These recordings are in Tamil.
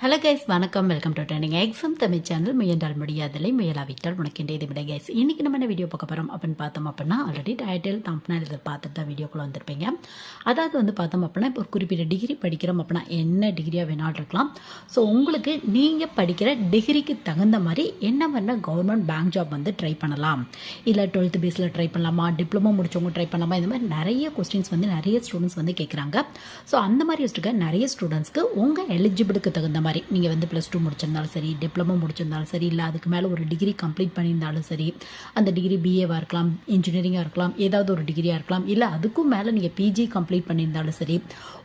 ஹலோ கைஸ், வணக்கம். Welcome to trending exam Tamil channel. முயன்றால் முடியாதலை முயலாவிட்டால் உனக்கின்ற இதை விட கைஸ், இன்னைக்கு நம்ம என்ன வீடியோ பார்க்க போகிறோம் அப்படின்னு பார்த்தோம் அப்படின்னா, ஆல்ரெடி டைட்டில் தம்பனைல் இதை பார்த்துட்டு தான் வீடியோக்குள்ள வந்திருப்பீங்க. அதாவது பார்த்தோம் அப்படின்னா, இப்போ ஒரு குறிப்பிட்ட டிகிரி படிக்கிறோம் அப்படின்னா என்ன டிகிரியாக வேணாலும் இருக்கலாம். ஸோ உங்களுக்கு நீங்கள் படிக்கிற டிகிரிக்கு தகுந்த மாதிரி என்ன பண்ண கவர்மெண்ட் பேங்க் ஜாப் ட்ரை பண்ணலாம், இல்லை 12th பேஸில் ட்ரை பண்ணலாமா, டிப்ளமோ முடிச்சவங்க ட்ரை பண்ணலாமா, இந்த மாதிரி நிறைய கொஸ்டின்ஸ் நிறைய ஸ்டூடெண்ட்ஸ் கேட்குறாங்க. ஸோ அந்த மாதிரி யோசிச்சுக்க நிறைய ஸ்டூடெண்ட்ஸ்க்கு உங்கள் எலிஜிபிளுக்கு தகுந்த மாதிரி நீங்கள் +2 முடிச்சிருந்தாலும் சரி, டிப்ளமோ முடிச்சிருந்தாலும் சரி, இல்லை அதுக்கு மேலே ஒரு டிகிரி கம்ப்ளீட் பண்ணியிருந்தாலும் சரி, அந்த டிகிரி பிஏவாக இருக்கலாம், இன்ஜினியரிங்காக இருக்கலாம், ஏதாவது ஒரு டிகிரியாக இருக்கலாம், இல்லை அதுக்கும் மேலே நீங்கள் பிஜி கம்ப்ளீட் பண்ணியிருந்தாலும் சரி,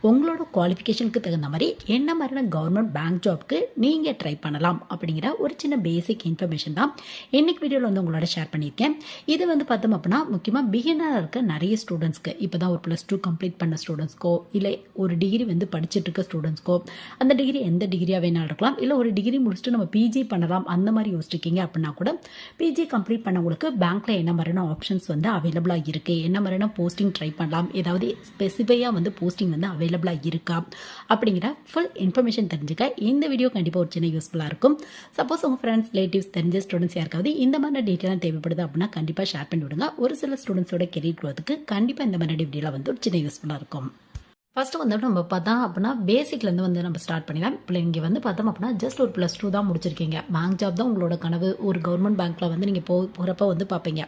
உங்களோட குவாலிஃபிகேஷனுக்கு தகுந்த மாதிரி என்ன மாதிரியான கவர்மெண்ட் பேங்க் ஜாப்க்கு நீங்கள் ட்ரை பண்ணலாம் அப்படிங்கிற ஒரு சின்ன பேசிக் இன்ஃபர்மேஷன் தான் இன்னைக்கு வீடியோவில் உங்களோட ஷேர் பண்ணியிருக்கேன். இது பார்த்தோம் அப்படின்னா முக்கியமாக பிகினராக இருக்க நிறைய ஸ்டூடெண்ட்ஸ்க்கு, இப்போ தான் ஒரு +2 கம்ப்ளீட் பண்ண ஸ்டூடெண்ட்ஸ்க்கோ, இல்லை ஒரு டிகிரி படிச்சுட்டு இருக்க ஸ்டூடெண்ட்ஸ்க்கோ, அந்த டிகிரி எந்த டிகிரியாக வேணாலும் இருக்கலாம், இல்லை ஒரு டிகிரி முடிச்சுட்டு நம்ம பிஜி பண்ணலாம் அந்த மாதிரி யோசிச்சிருக்கீங்க அப்படின்னா கூட, பிஜி கம்ப்ளீட் பண்ணவங்களுக்கு பேங்க்ல என்ன மாதிரியான ஆப்ஷன்ஸ் அவைலபிளாக இருக்கு, என்ன மாதிரியான போஸ்டிங் ட்ரை பண்ணலாம், ஏதாவது ஸ்பெசிஃபையாக போஸ்டிங் அவைலபிளாக இருக்கா அப்படிங்கிற ஃபுல் இன்ஃபர்மேஷன் தெரிஞ்சுக்க இந்த வீடியோ கண்டிப்பாக ஒரு சின்ன யூஸ்ஃபுல்லாக இருக்கும். சப்போஸ் உங்கள் ஃப்ரெண்ட்ஸ், ரிலேட்டிவ்ஸ், தெரிஞ்ச ஸ்டூடெண்ட்ஸ் யாருக்காவது இந்த மாதிரி டீட்டெயிலாக தேவைப்படுது அப்படின்னா கண்டிப்பாக ஷேர் பண்ணி விடுங்க. ஒரு சில ஸ்டூடெண்ட்ஸோட கெரியர் க்ரோத்துக்கு கண்டிப்பாக இந்த மாதிரி வீடியோவில் ஒரு சின்ன யூஸ்ஃபுல்லாக இருக்கும். ஃபஸ்ட்டு நம்ம பார்த்தோம் அப்படின்னா பேசிக்லேருந்து நம்ம ஸ்டார்ட் பண்ணிடலாம். இப்போ இங்கே பார்த்தோம் அப்படின்னா ஜஸ்ட் ஒரு +2 தான் முடிச்சிருக்கீங்க. பேங்க் ஜாப் தான் உங்களோட கனவு. ஒரு கவர்மெண்ட் பேங்க்கில் நீங்கள் போகிறப்ப பார்ப்பீங்க,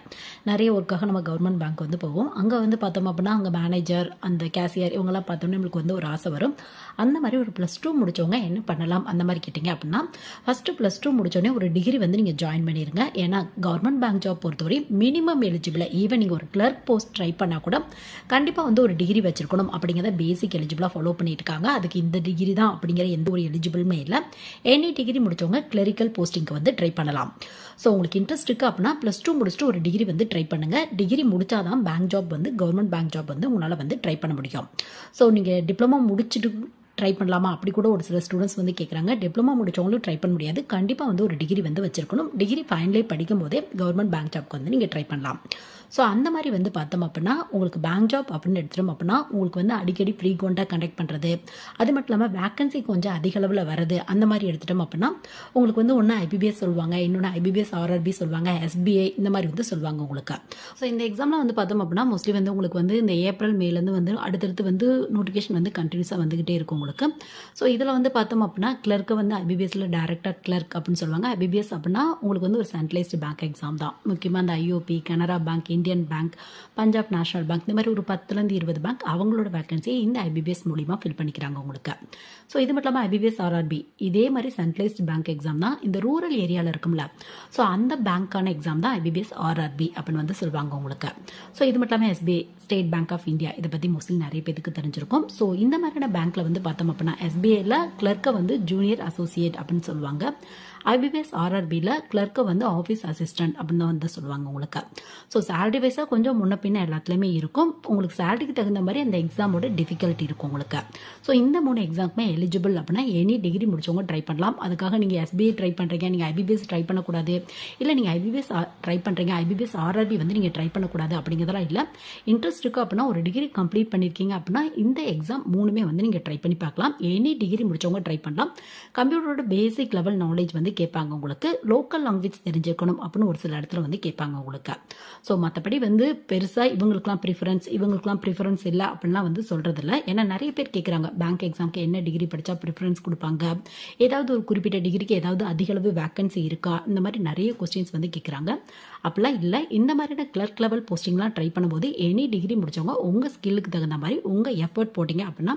நிறைய ஒர்க்காக நம்ம கவர்மெண்ட் பேங்க் போவோம். அங்கே பார்த்தோம் அப்படின்னா அங்கே மேனேஜர், அந்த கேஷியர் இவங்கெல்லாம் பார்த்தோன்னே நம்மளுக்கு ஒரு ஆசை வரும். அந்த மாதிரி ஒரு +2 முடித்தவங்க என்ன பண்ணலாம் அந்த மாதிரி கேட்டிங்க அப்படின்னா, ஃபஸ்ட்டு +2 முடித்தோடனே ஒரு டிகிரி நீங்கள் ஜாயின் பண்ணிடுங்க. ஏன்னா கவர்மெண்ட் பேங்க் ஜாப் பொறுத்தவரை மினிமம் எலிஜிபிள், ஈவன் நீங்கள் ஒரு கிளர்க் போஸ்ட் ட்ரை பண்ணால் கூட கண்டிப்பாக ஒரு டிகிரி வச்சிருக்கணும் அப்படிங்கிறத பேசிக் எலிஜிபிளாக ஃபாலோ பண்ணிட்டு இருக்காங்க. அதுக்கு இந்த டிகிரி தான் அப்படிங்கிற எந்த ஒரு எலிஜிபிளுமே இல்லை. எனி டிகிரி முடிச்சவங்க கிளரிக்கல் போஸ்டிங்க்கு ட்ரை பண்ணலாம். ஸோ உங்களுக்கு இன்ட்ரெஸ்ட் இருக்குது அப்படின்னா +2 முடிச்சுட்டு ஒரு டிகிரி ட்ரை பண்ணுங்கள். டிகிரி முடிச்சாதான் bank job government bank job உங்களால் ட்ரை பண்ண முடியும். ஸோ நீங்கள் டிப்ளமோ முடிச்சுட்டு ட்ரை பண்ணலாமா அப்படி கூட ஒரு சில ஸ்டூடெண்ட்ஸ் கேட்குறாங்க. டிப்ளமோ முடிச்சவங்களும் ட்ரை பண்ண முடியாது. கண்டிப்பாக ஒரு டிகிரி வச்சிருக்கணும். டிகிரி ஃபைனலே படிக்கும் போதே கவர்மெண்ட் பேங்க் ஜாப்க்கு நீங்கள் ட்ரை பண்ணலாம். ஸோ அந்த மாதிரி பார்த்தோம் அப்படின்னா உங்களுக்கு பேங்க் ஜாப் அப்படின்னு எடுத்துட்டோம் அப்படின்னா உங்களுக்கு அடிக்கடி ஃப்ரீக்வெண்ட்டாக கண்டக்ட் பண்ணுறது, அது மட்டும் இல்லாமல் வேக்கன்சி கொஞ்சம் அதிக அளவில் வருது அந்த மாதிரி எடுத்துட்டோம் அப்படின்னா உங்களுக்கு ஒன்று ஐபிபிஎஸ் சொல்லுவாங்க, இன்னொன்று ஐபிபிஎஸ் ஆர்ஆர்பி சொல்லுவாங்க, எஸ்பிஐ இந்த மாதிரி சொல்லுவாங்க உங்களுக்கு. ஸோ இந்த எக்ஸாமில் பார்த்தோம் அப்படின்னா மோஸ்ட்லி உங்களுக்கு இந்த ஏப்ரல் மேலேருந்து அடுத்தடுத்து நோட்டிஃபிகேஷன் கண்டினியூஸாக வந்துகிட்டே இருக்கும் உங்களுக்கு. ஸோ இதில் பார்த்தோம் அப்படின்னா கிளர்க்கு ஐபிபிஎஸ்ல டைரக்டாக கிளர்க் அப்படின்னு சொல்லுவாங்க. ஐபிபிஎஸ் அப்படின்னா உங்களுக்கு ஒரு சென்ட்ரலைஸ்டு பேங்க் எக்ஸாம் தான். முக்கியமாக அந்த IOB, Canara bank, Indian bank, Punjab national bank, இந்த மாதிரி ஒரு 10லேருந்து 20 பேங்க் அவங்களோட வேகன்சியை இந்த ஐபிபிஎஸ் மூலிமா ஃபில் பண்ணிக்கிறாங்க உங்களுக்கு. ஸோ இது மட்டும் இல்லாமல் ஐபிபிஎஸ் ஆர்ஆர்பி இதே மாதிரி சென்ட்ரலைஸ்டு பேங்க் எக்ஸாம் தான். இந்த ரூரல் ஏரியாவில் இருக்கும்ல, ஸோ அந்த பேங்க்கான எக்ஸாம் தான் ஐபிபிஎஸ் ஆர்ஆர்பி அப்படின்னு சொல்லுவாங்க உங்களுக்கு. ஸோ இது மட்டும் இல்லாமல் SBI, state bank of India, இதை பற்றி மோஸ்ட்லி நிறைய பேருக்கு தெரிஞ்சிருக்கும். ஸோ இந்த மாதிரியான பேங்க்கில் பார்த்தோம் அப்படின்னா எஸ்பிஐல கிளர்க்கை ஜூனியர் அசோசியேட் அப்படின்னு சொல்லுவாங்க. ஐபிபிஎஸ் ஆர்ஆர்பியில் கிளர்க்கை ஆஃபீஸ் அசிஸ்டன்ட் அப்படின்னு சொல்லுவாங்க உங்களுக்கு. ஸோ சேலரி வைஸாக கொஞ்சம் முன்ன பின்ன எல்லாத்துலேயுமே இருக்கும். உங்களுக்கு சேலரிக்கு தகுந்த மாதிரி அந்த எக்ஸாமோட டிஃபிகல்ட்டி இருக்கும் உங்களுக்கு. ஸோ இந்த 3 எக்ஸாமுமே எலிஜிபிள் அப்படின்னா எனி டிகிரி முடிச்சவங்க ட்ரை பண்ணலாம். அதுக்காக நீங்கள் எஸ்பிஐ ட்ரை பண்ணுறீங்க, நீங்கள் ஐபிபிஎஸ் ட்ரை பண்ணக்கூடாது, இல்லை நீங்கள் ஐபிபிஎஸ் ட்ரை பண்ணுறீங்க, ஐபிபிஎஸ் ஆர்ஆர்பி நீங்கள் ட்ரை பண்ணக்கூடாது அப்படிங்கிறதெல்லாம் இல்லை. இன்ட்ரெஸ்ட் இருக்குது அப்படின்னா ஒரு டிகிரி கம்ப்ளீட் பண்ணியிருக்கீங்க அப்படின்னா இந்த எக்ஸாம் 3மே நீங்கள் ட்ரை பண்ணி பார்க்கலாம். எனி டிகிரி முடிச்சவங்க ட்ரை பண்ணலாம். கம்ப்யூட்டரோட பேசிக் லெவல் நாலேஜ் கேட்பாங்க உங்களுக்கு. லோக்கல் லாங்குவேஜ் தெரிஞ்சிருக்கணும் அப்படின்னு ஒரு சில இடத்துல கேட்பாங்க உங்களுக்கு. ஸோ மற்றபடி பெருசாக இவங்களுக்குலாம் ப்ரிஃபரன்ஸ் இல்லை அப்படின்லாம் சொல்கிறது இல்லை. ஏன்னா நிறைய பேர் கேட்குறாங்க பேங்க் எக்ஸாம்க்கு என்ன டிகிரி படித்தா ப்ரிஃபரன்ஸ் கொடுப்பாங்க, ஏதாவது ஒரு குறிப்பிட்ட டிகிரிக்கு ஏதாவது அதிக அளவு வேக்கன்சி இருக்கா, இந்த மாதிரி நிறைய கொஸ்டின்ஸ் கேட்குறாங்க. அப்படிலாம் இல்லை. இந்த மாதிரியான கிளர்க் லெவல் போஸ்டிங்லாம் ட்ரை பண்ணும்போது எனி டிகிரி முடிச்சவங்க உங்கள் ஸ்கில்லுக்கு தகுந்த மாதிரி உங்கள் எஃபர்ட் போட்டிங்க அப்படின்னா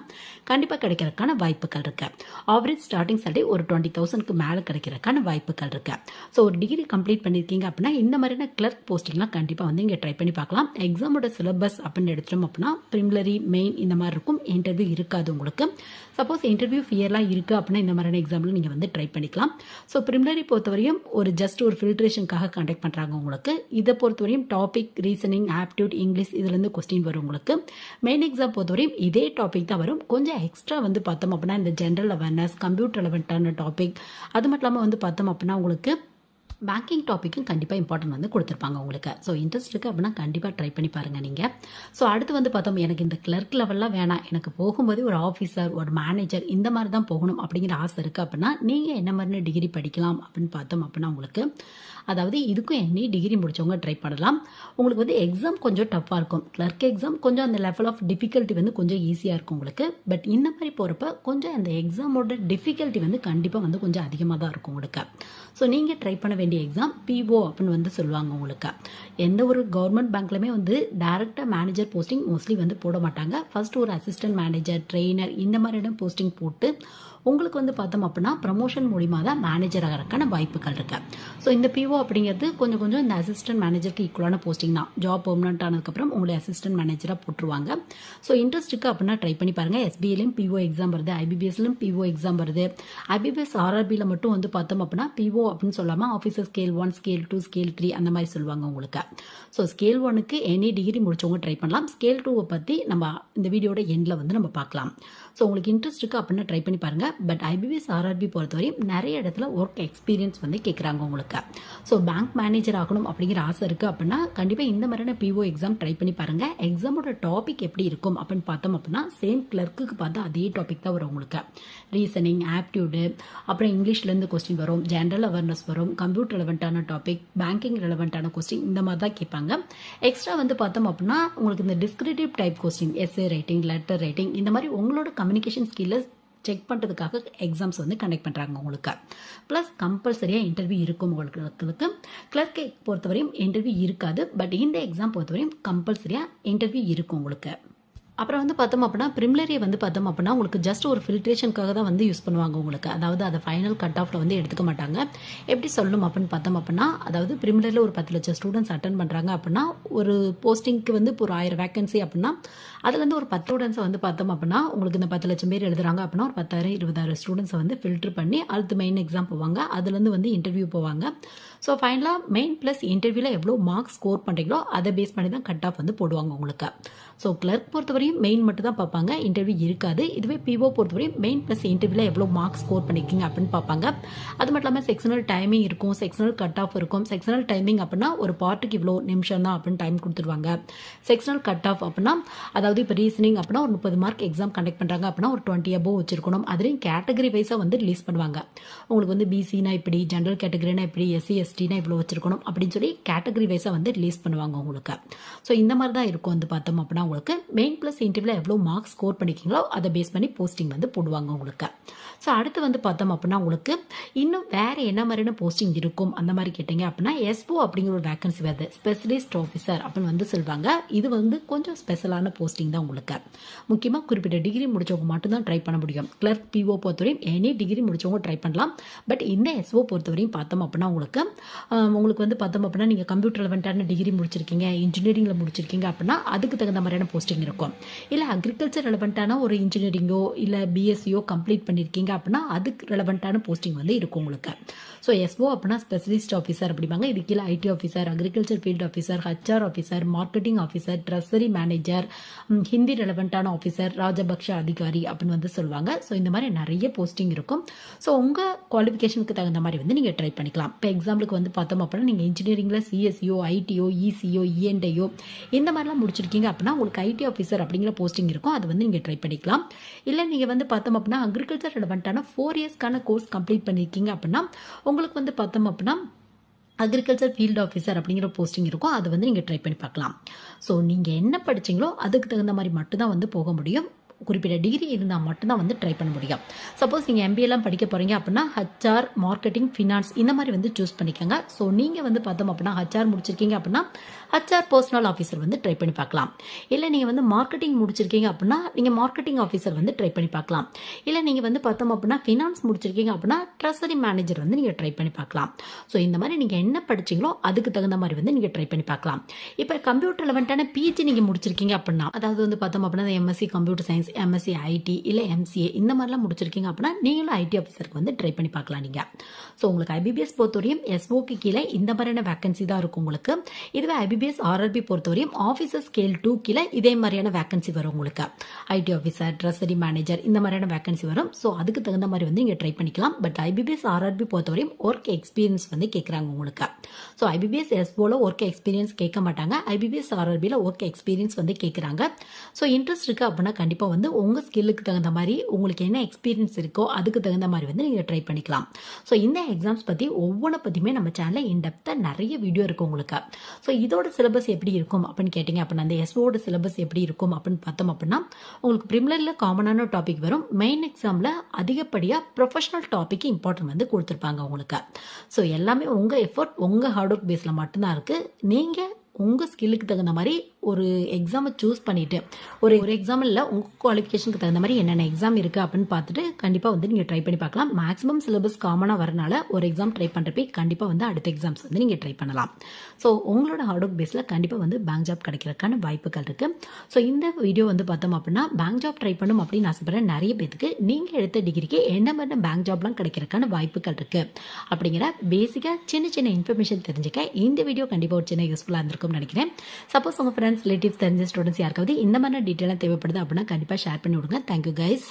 கண்டிப்பாக கிடைக்கிறதுக்கான வாய்ப்புகள் இருக்கு. ஆவரேஜ் ஸ்டார்டிங் சேலரி ஒரு 20,000க்கு மேலே கிடைக்கிறதுக்கான வாய்ப்புகள் இருக்கு. ஸோ ஒரு டிகிரி கம்ப்ளீட் பண்ணியிருக்கீங்க அப்படின்னா இந்த மாதிரியான கிளர்க் போஸ்டிங்லாம் கண்டிப்பாக இங்கே ட்ரை பண்ணி பார்க்கலாம். எக்ஸாமோட சிலபஸ் அப்படின்னு எடுத்துட்டோம் அப்படின்னா ப்ரிலிமினரி, மெயின் இந்த மாதிரி இருக்கும். இன்டர்வியூ இருக்காது உங்களுக்கு. சப்போஸ் இன்டர்வியூ ஃபியர்லாம் இருக்குது அப்படின்னா இந்த மாதிரியான எக்ஸாமில் நீங்கள் ட்ரை பண்ணிக்கலாம். ஸோ ப்ரிலிமினரி பொறுத்தவரையும் ஜஸ்ட் ஒரு ஃபில்ட்ரேஷனுக்காக கண்டக்ட் பண்ணுறாங்க உங்களுக்கு. இதை பொறுத்தவரையும் டாபிக், ரீசனிங், ஆப்டியூட், இங்கிலீஷ் இதுலேருந்து கொஸ்டின் வரும் உங்களுக்கு. மெயின் எக்ஸாம் பொறுத்தவரையும் இதே டாபிக் தான் வரும். கொஞ்சம் எக்ஸ்ட்ரா பார்த்தோம் அப்படின்னா இந்த ஜென்ரல் அவேர்னஸ், கம்ப்யூட்டர் ரெலவெண்ட்டான டாபிக், அது மட்டும் இல்லாமல் பார்த்தோம் அப்படின்னா உங்களுக்கு பேங்கிங் டாப்பிக்கும் கண்டிப்பாக இம்பார்ட்டன்ட் வந்து கொடுத்துருப்பாங்க உங்களுக்கு. ஸோ இன்ட்ரெஸ்ட் இருக்குது அப்படின்னா கண்டிப்பாக ட்ரை பண்ணி பாருங்கள் நீங்கள். ஸோ அடுத்து வந்து பார்த்தோம், எனக்கு இந்த கிளர்க் லெவல்லாம் வேணாம், எனக்கு போகும்போது ஒரு ஆஃபீஸர் ஒரு மேனேஜர் இந்த மாதிரி தான் போகணும் அப்படிங்கிற ஆசை இருக்குது அப்படின்னா நீங்கள் என்ன மாதிரி டிகிரி படிக்கலாம் அப்படின்னு பார்த்தோம் அப்படின்னா உங்களுக்கு, அதாவது இதுக்கும் எனி டிகிரி முடிச்சவங்க ட்ரை பண்ணலாம். உங்களுக்கு வந்து எக்ஸாம் கொஞ்சம் டஃப்பாக இருக்கும். கிளர்க் எக்ஸாம் கொஞ்சம் அந்த லெவல் ஆஃப் டிஃபிகல்ட்டி வந்து கொஞ்சம் ஈஸியாக இருக்கும் உங்களுக்கு. பட் இந்த மாதிரி போகிறப்ப கொஞ்சம் அந்த எக்ஸாமோட டிஃபிகல்ட்டி வந்து கண்டிப்பாக வந்து கொஞ்சம் அதிகமாக தான் இருக்கும் உங்களுக்கு. ஸோ நீங்கள் ட்ரை பண்ண வேண்டிய எக்ஸாம் பிஓ அப்படின்னு வந்து சொல்லுவாங்க உங்களுக்கு. எந்த ஒரு கவர்மெண்ட் பேங்க்லையுமே வந்து டைரக்டாக மேனேஜர் போஸ்டிங் மோஸ்ட்லி வந்து போட மாட்டாங்க. ஃபர்ஸ்ட் ஒரு அசிஸ்டன்ட் மேனேஜர் ட்ரெயினர் இந்த மாதிரியான போஸ்டிங் போட்டு உங்களுக்கு வந்து பார்த்தோம் அப்படின்னா ப்ரமோஷன் மூலிமா தான் மேனேஜர் ஆகிறதுக்கான வாய்ப்புகள் இருக்கு. ஸோ இந்த பிஓ அப்படிங்கிறது கொஞ்சம் கொஞ்சம் இந்த அசிஸ்டன்ட் மேனேஜருக்கு ஈக்குவலான போஸ்டிங் தான். ஜாப் பெர்மனன்ட் ஆனதுக்கப்புறம் உங்களை அசிஸ்டன்ட் மேனேஜராக போட்டுருவாங்க. ஸோ இன்ட்ரெஸ்ட் இருக்குது அப்படின்னா ட்ரை பண்ணி பாருங்கள். எஸ்பிஐலையும் பிஓ எக்ஸாம் வருது, ஐபிபிஎஸ்லையும் பிஓ எக்ஸாம் வருது. ஐபிபிஎஸ் ஆர்ஆர்பியில் மட்டும் வந்து பார்த்தோம் அப்படின்னா பிஓ அப்படின்னு சொல்லாமல் ஆஃபீஸர் ஸ்கேல் 1 ஸ்கேல் 2 ஸ்கேல் 3 அந்த மாதிரி சொல்லுவாங்க உங்களுக்கு. ஸோ ஸ்கேல் 1க்கு எனி டிகிரி முடிச்சவங்க ட்ரை பண்ணலாம். ஸ்கேல் 2 பற்றி நம்ம இந்த வீடியோட எண்டில் வந்து நம்ம பார்க்கலாம். ஸோ உங்களுக்கு இன்ட்ரெஸ்ட் இருக்குது அப்படின்னா ட்ரை பண்ணி பாருங்கள். பட் ஐபிபிஎஸ் ஆர்ஆர்பி பொறுத்தவரையும் நிறைய இடத்துல ஒர்க் எக்ஸ்பீரியன்ஸ் வந்து கேட்குறாங்க உங்களுக்கு. ஸோ பேங்க் மேனேஜர் ஆகணும் அப்படிங்கிற ஆசை இருக்குது அப்படின்னா கண்டிப்பாக இந்த மாதிரியான பிஓ எக்ஸாம் ட்ரை பண்ணி பாருங்கள். எக்ஸாமோட டாபிக் எப்படி இருக்கும் அப்படின்னு பார்த்தோம் அப்படின்னா சேம் கிளர்க்குக்கு பார்த்தா அதே டாபிக் தான் வரும் உங்களுக்கு. ரீசனிங், ஆப்டியூடு, அப்புறம் இங்கிலீஷ்லேருந்து கொஸ்டின் வரும், ஜென்ரல் அவேர்னஸ் வரும், கம்ப்யூட்டர் ரெலவெண்ட்டான டாபிக், பேங்கிங் ரெலவெண்ட்டான கொஸ்டின் இந்த மாதிரி தான் கேட்பாங்க. எக்ஸ்ட்ரா வந்து பார்த்தோம் அப்படின்னா உங்களுக்கு இந்த descriptive type question, S A writing, letter writing இந்த மாதிரி உங்களோட கம்யூனிகேஷன் ஸ்கில்லை செக் பண்ணுறதுக்காக எக்ஸாம்ஸ் வந்து கண்டக்ட் பண்ணுறாங்க உங்களுக்கு. ப்ளஸ் கம்பல்சரியாக இன்டர்வியூ இருக்கும் உங்களுக்கு. கிளர்க்கை பொறுத்தவரையும் இன்டர்வியூ இருக்காது. பட் இந்த எக்ஸாம் பொறுத்தவரையும் கம்பல்சரியாக இன்டர்வியூ இருக்கும் உங்களுக்கு. அப்புறம் வந்து பார்த்தோம் அப்படின்னா ப்ரிமிலரியை வந்து பார்த்தோம் அப்படின்னா உங்களுக்கு ஜஸ்ட் ஒரு ஃபில்ட்ரேஷனுக்காக தான் வந்து யூஸ் பண்ணுவாங்க உங்களுக்கு. அதாவது அதை ஃபைனல் கட் ஆஃபில் வந்து எடுத்துக்க மாட்டாங்க. எப்படி சொல்லணும் அப்படின்னு பார்த்தோம் அப்படின்னா, அதாவது ப்ரிமிலரியில் ஒரு 10 லட்சம் ஸ்டூடெண்ட்ஸ் அட்டன் பண்ணுறாங்க அப்படின்னா ஒரு போஸ்டிங்க்கு வந்து இப்போ ஒரு 1000 வேகன்சி அப்படின்னா அதுலேருந்து ஒரு 10 ஸ்டூடெண்ட்ஸை வந்து பார்த்தோம் அப்படின்னா உங்களுக்கு இந்த 10 லட்சம் பேர் எழுதுறாங்க அப்படின்னா ஒரு 10,000 20,000 ஸ்டூடெண்ட்ஸை வந்து ஃபில்டர் பண்ணி அடுத்து மெயின் எக்ஸாம் போவாங்க. அதுலேருந்து வந்து இன்டர்வியூ போவாங்க. ஸோ ஃபைனலாக மெயின் ப்ளஸ் இன்டர்வியூவில் எவ்வளோ மார்க்ஸ் ஸ்கோர் பண்ணுறீங்களோ அதை பேஸ் பண்ணி தான் கட் ஆஃப் வந்து போடுவாங்க உங்களுக்கு. ஸோ கிளர்க் பொறுத்தவரையும் மெயின் மட்டும் தான் பார்ப்பாங்க, இன்டர்வியூ இருக்காது. இதுவே பிஓ பொறுத்தவரையும் மெயின் ப்ளஸ் இன்டர்வியூவில் எவ்வளோ மார்க்ஸ் ஸ்கோர் பண்ணியிருக்கீங்க அப்படின்னு பார்ப்பாங்க. அது மட்டும் இல்லாமல் செக்ஷனல் டைமிங் இருக்கும், செக்ஷனல் கட் ஆஃப் இருக்கும். செக்ஷனல் டைமிங் அப்படின்னா ஒரு பார்ட்டுக்கு இவ்வளோ நிமிஷம் தான் அப்படின்னு டைம் கொடுத்துருவாங்க. செக்ஷனல் கட் ஆஃப் அப்படின்னா அதாவது இப்போ ரீசனிங் அப்படின்னா ஒரு 30 மார்க் எக்ஸாம் கண்டக்ட் பண்ணுறாங்க அப்படின்னா ஒரு 20 above வச்சிருக்கணும். அதுலேயும் கேட்டகரி வைஸாக வந்து ரிலீஸ் பண்ணுவாங்க. உங்களுக்கு வந்து பிசினா இப்படி, ஜென்ரல் கேட்டகரினா இப்படி, எஸ்சி எஸ்டினா இவ்வளோ வச்சிருக்கணும் அப்படின்னு சொல்லி கேட்டகரி வைஸாக வந்து ரிலீஸ் பண்ணுவாங்க உங்களுக்கு. ஸோ இந்த மாதிரி தான் இருக்கும் வந்து பார்த்தோம் அப்படின்னா உங்களுக்கு மெயின் ப்ளஸ் இன்டர்வியூவில் எவ்வளோ மார்க்ஸ் ஸ்கோர் பண்ணிக்கிங்களோ அதை பேஸ் பண்ணி போஸ்டிங் வந்து போடுவாங்க உங்களுக்கு. ஸோ அடுத்து வந்து பார்த்தோம் அப்படின்னா உங்களுக்கு இன்னும் வேறு என்ன மாதிரியான போஸ்டிங் இருக்கும் அந்த மாதிரி கேட்டிங்க அப்படின்னா எஸ்ஓ அப்படிங்கிற ஒரு வேகன்சி வருது, ஸ்பெஷலிஸ்ட் ஆஃபீஸர் அப்படின்னு வந்து சொல்லுவாங்க. இது வந்து கொஞ்சம் ஸ்பெஷலான போஸ்டிங் தான் உங்களுக்கு. முக்கியமாக குறிப்பிட்ட டிகிரி முடிச்சவங்க மட்டும்தான் ட்ரை பண்ண முடியும். கிளர்க் பிஓ பொறுத்தவரையும் எனி டிகிரி முடிச்சவங்க ட்ரை பண்ணலாம். பட் இந்த எஸ்ஓ பொறுத்தவரையும் பார்த்தோம் அப்படின்னா உங்களுக்கு வந்து பார்த்தோம் அப்படின்னா நீங்கள் கம்ப்யூட்டர் ரெலவெண்ட்டான டிகிரி முடிச்சிருக்கீங்க, இன்ஜினியரிங்கில் முடிச்சிருக்கீங்க அப்படின்னா அதுக்கு தகுந்த மாதிரியான போஸ்டிங் இருக்கும். இல்லை அக்ரிகல்ச்சர் ரெலவெண்ட்டான ஒரு இன்ஜினியரிங்கோ இல்லை பிஎஸ்சியோ கம்ப்ளீட் பண்ணியிருக்கீங்க அப்படின்னா அதுக்கு ரெலவெண்ட்டான போஸ்டிங் வந்து இருக்கும் உங்களுக்கு. ஸோ எஸ்ஓ அப்படின்னா ஸ்பெஷலிஸ்ட் ஆஃபீஸர் அப்படிம்பாங்க. இது கீழே IT officer, agriculture field officer, HR officer, marketing officer, treasury manager, Hindi ரெலவெண்ட்டான ஆஃபீஸர், ராஜபக்ஷ அதிகாரி அப்படின்னு வந்து சொல்லுவாங்க. ஸோ இந்த மாதிரி நிறைய போஸ்டிங் இருக்கும். ஸோ உங்கள் குவாலிஃபிகேஷனுக்கு தகுந்த மாதிரி வந்து நீங்கள் ட்ரை பண்ணிக்கலாம். இப்போ எக்ஸாம்பிளுக்கு வந்து பார்த்தோம் அப்படின்னா நீங்கள் இன்ஜினியரிங்கில் சிஎஸ்சியோ, ஐடிஓ, இசிஓ, இஎன்டையோ இந்த மாதிரிலாம் முடிச்சிருக்கீங்க அப்படின்னா உங்களுக்கு ஐடி ஆஃபீஸர் அப்படிங்கிற போஸ்டிங் இருக்கும். அது வந்து நீங்கள் ட்ரை பண்ணிக்கலாம். இல்லை நீங்கள் வந்து பார்த்தோம் அப்படின்னா அக்ரிகல்ச்சர் ரெலவெண்ட்டான 4 இயர்ஸ்க்கான கோர்ஸ் கம்ப்ளீட் பண்ணியிருக்கீங்க அப்படின்னா உங்களுக்கு வந்து பார்த்தோம் அப்படின்னா அக்ரிகல்ச்சர் ஃபீல்டு ஆஃபீஸர் அப்படிங்கிற போஸ்டிங் இருக்கும். அது வந்து நீங்கள் ட்ரை பண்ணி பார்க்கலாம். ஸோ நீங்கள் என்ன படிச்சிங்களோ அதுக்கு தகுந்த மாதிரி மட்டும்தான் வந்து போக முடியும். குறிப்பிட்ட டிகிரி இருந்தால் மட்டும்தான் வந்து ட்ரை பண்ண முடியும். சப்போஸ் நீங்கள் எம்பிஏலாம் படிக்க போகிறீங்க அப்படின்னா ஹச்ஆர், மார்க்கெட்டிங், ஃபினான்ஸ் இந்த மாதிரி வந்து சூஸ் பண்ணிக்கோங்க. ஸோ நீங்கள் வந்து பார்த்தோம் அப்படின்னா ஹச்ஆர் முடிச்சிருக்கீங்க அப்படின்னா ஹச்ஆர் பர்சனல் ஆஃபீஸர் வந்து ட்ரை பண்ணி பார்க்கலாம். இல்லை நீங்கள் வந்து மார்க்கெட்டிங் முடிச்சிருக்கீங்க அப்படின்னா நீங்கள் மார்க்கெட்டிங் ஆஃபீஸர் வந்து ட்ரை பண்ணி பார்க்கலாம். இல்லை நீங்கள் வந்து பார்த்தோம் அப்படின்னா ஃபினான்ஸ் முடிச்சிருக்கீங்க அப்படின்னா ட்ரெஸரி மேனேஜர் வந்து நீங்கள் ட்ரை பண்ணி பார்க்கலாம். ஸோ இந்த மாதிரி நீங்கள் என்ன படிச்சிங்களோ அதுக்கு தகுந்த மாதிரி வந்து நீங்கள் ட்ரை பண்ணி பார்க்கலாம். இப்போ கம்ப்யூட்டர் ரெலவெண்ட்டான பிஜி நீங்கள் முடிச்சிருக்கீங்க அப்படின்னா அதாவது வந்து பார்த்தோம் அப்படின்னா MSc computer science MSc ID இல்லை எம்சிஏ இந்த மாதிரிலாம் முடிச்சிருக்கீங்க அப்படின்னா நீங்களும் ஐடி ஆஃபீஸருக்கு வந்து ட்ரை பண்ணி பார்க்கலாம் நீங்கள். ஸோ உங்களுக்கு ஐபிபிஎஸ் பொறுத்தவரையும் எஸ்ஓக்கு கீழே இந்த மாதிரியான வேகன்சி தான் இருக்கும் உங்களுக்கு. இதுவே ஐபிபிஎஸ் ஆர்ஆர்பி பொறுத்தவரையும் ஆஃபீஸர் ஸ்கேல் 2 கீழே இதே மாதிரியான வேகன்சி வரும் உங்களுக்கு. ஐடி ஆஃபீஸர், ட்ரெஸரி மேனேஜர் இந்த மாதிரியான வேகன்சி வரும். ஸோ அதுக்கு தகுந்த மாதிரி வந்து நீங்கள் ட்ரை பண்ணிக்கலாம். பட் ஐபிபிஎஸ் ஆர்ஆர்பி பொறுத்தவரையும் ஒர்க் எக்ஸ்பீரியன்ஸ் வந்து கேட்குறாங்க உங்களுக்கு. ஸோ ஐபிபிஎஸ் எஸ்ஓல ஒர்க் எக்ஸ்பீரியன்ஸ் கேட்க மாட்டாங்க. ஐபிபிஎஸ் ஆர்ஆர்பியில் ஒர்க் எக்ஸ்பீரியன்ஸ் வந்து கேட்குறாங்க. ஸோ இன்ட்ரெஸ்ட் இருக்குது அப்படின்னா கண்டிப்பாக வந்து உங்கள் ஸ்கில்லுக்கு தகுந்த மாதிரி உங்களுக்கு என்ன எக்ஸ்பீரியன்ஸ் இருக்கோ அதுக்கு தகுந்த மாதிரி வந்து நீங்கள் ட்ரை பண்ணிக்கலாம். ஸோ இந்த எக்ஸாம்ஸ் பற்றி ஒவ்வொன்றை பற்றியுமே நம்ம சேனலில் இன்டெப்த்தாக நிறைய வீடியோ இருக்கும் உங்களுக்கு. ஸோ இதோட சிலபஸ் எப்படி இருக்கும் அப்படின்னு கேட்டிங்க அப்படின்னா அந்த எஸ்ஓட சிலபஸ் எப்படி இருக்கும் அப்படின்னு பார்த்தோம் அப்படின்னா உங்களுக்கு ப்ரிலிமினரியில் காமனான டாபிக் வரும். மெயின் எக்ஸாமில் அதிகப்படியாக ப்ரொஃபஷனல் டாபிக் இம்பார்ட்டன்ட் வந்து கொடுத்துருப்பாங்க உங்களுக்கு. ஸோ எல்லாமே உங்கள் எஃபர்ட் உங்கள் ஹார்ட் ஒர்க் பேஸில் மட்டும்தான் இருக்குது. நீங்கள் உங்கள் ஸ்கில்லுக்கு தகுந்த மாதிரி ஒரு எக்ஸாமை சூஸ் பண்ணிவிட்டு ஒரு எக்ஸாமில் உங்கள் குவாலிஃபிகேஷனுக்கு தகுந்த மாதிரி என்னென்ன எக்ஸாம் இருக்குது அப்படின்னு பார்த்துட்டு கண்டிப்பாக வந்து நீங்கள் ட்ரை பண்ணி பார்க்கலாம். மேக்ஸிமம் சிலபஸ் காமனாக வரனால ஒரு எக்ஸாம் ட்ரை பண்ணுறப்ப கண்டிப்பாக வந்து அடுத்த எக்ஸாம்ஸ் வந்து நீங்கள் ட்ரை பண்ணலாம். ஸோ உங்களோட ஹார்ட் ஒர்க் பேஸில் கண்டிப்பாக வந்து பேங்க் ஜாப் கிடைக்கிறதுக்கான வாய்ப்புகள் இருக்குது. ஸோ இந்த வீடியோ வந்து பார்த்தோம் அப்படின்னா பேங்க் ஜாப் ட்ரை பண்ணணும் அப்படின்னு ஆசைப்படுற நிறைய பேருக்கு நீங்கள் எடுத்த டிகிரிக்கு என்ன மாதிரி பேங்க் ஜாப்லாம் கிடைக்கிறதுக்கான வாய்ப்புகள் இருக்குது அப்படிங்கிற பேசிக்காக சின்ன சின்ன இன்ஃபர்மேஷன் தெரிஞ்சுக்க இந்த வீடியோ கண்டிப்பாக ஒரு சின்ன யூஸ்ஃபுல்லாக இருந்திருக்கும்னு நினைக்கிறேன். சப்போஸ் உங்கள் ஃப்ரெண்ட்ஸ் ரிலேட்டிவ்ஸ் தெரிஞ்ச ஸ்டூடெண்ட்ஸ் யாருக்காவது இந்த மாதிரி டீட்டெயிலாக தேவைப்படுது அப்படின்னா கண்டிப்பாக ஷேர் பண்ணி விடுங்க. Thank you guys.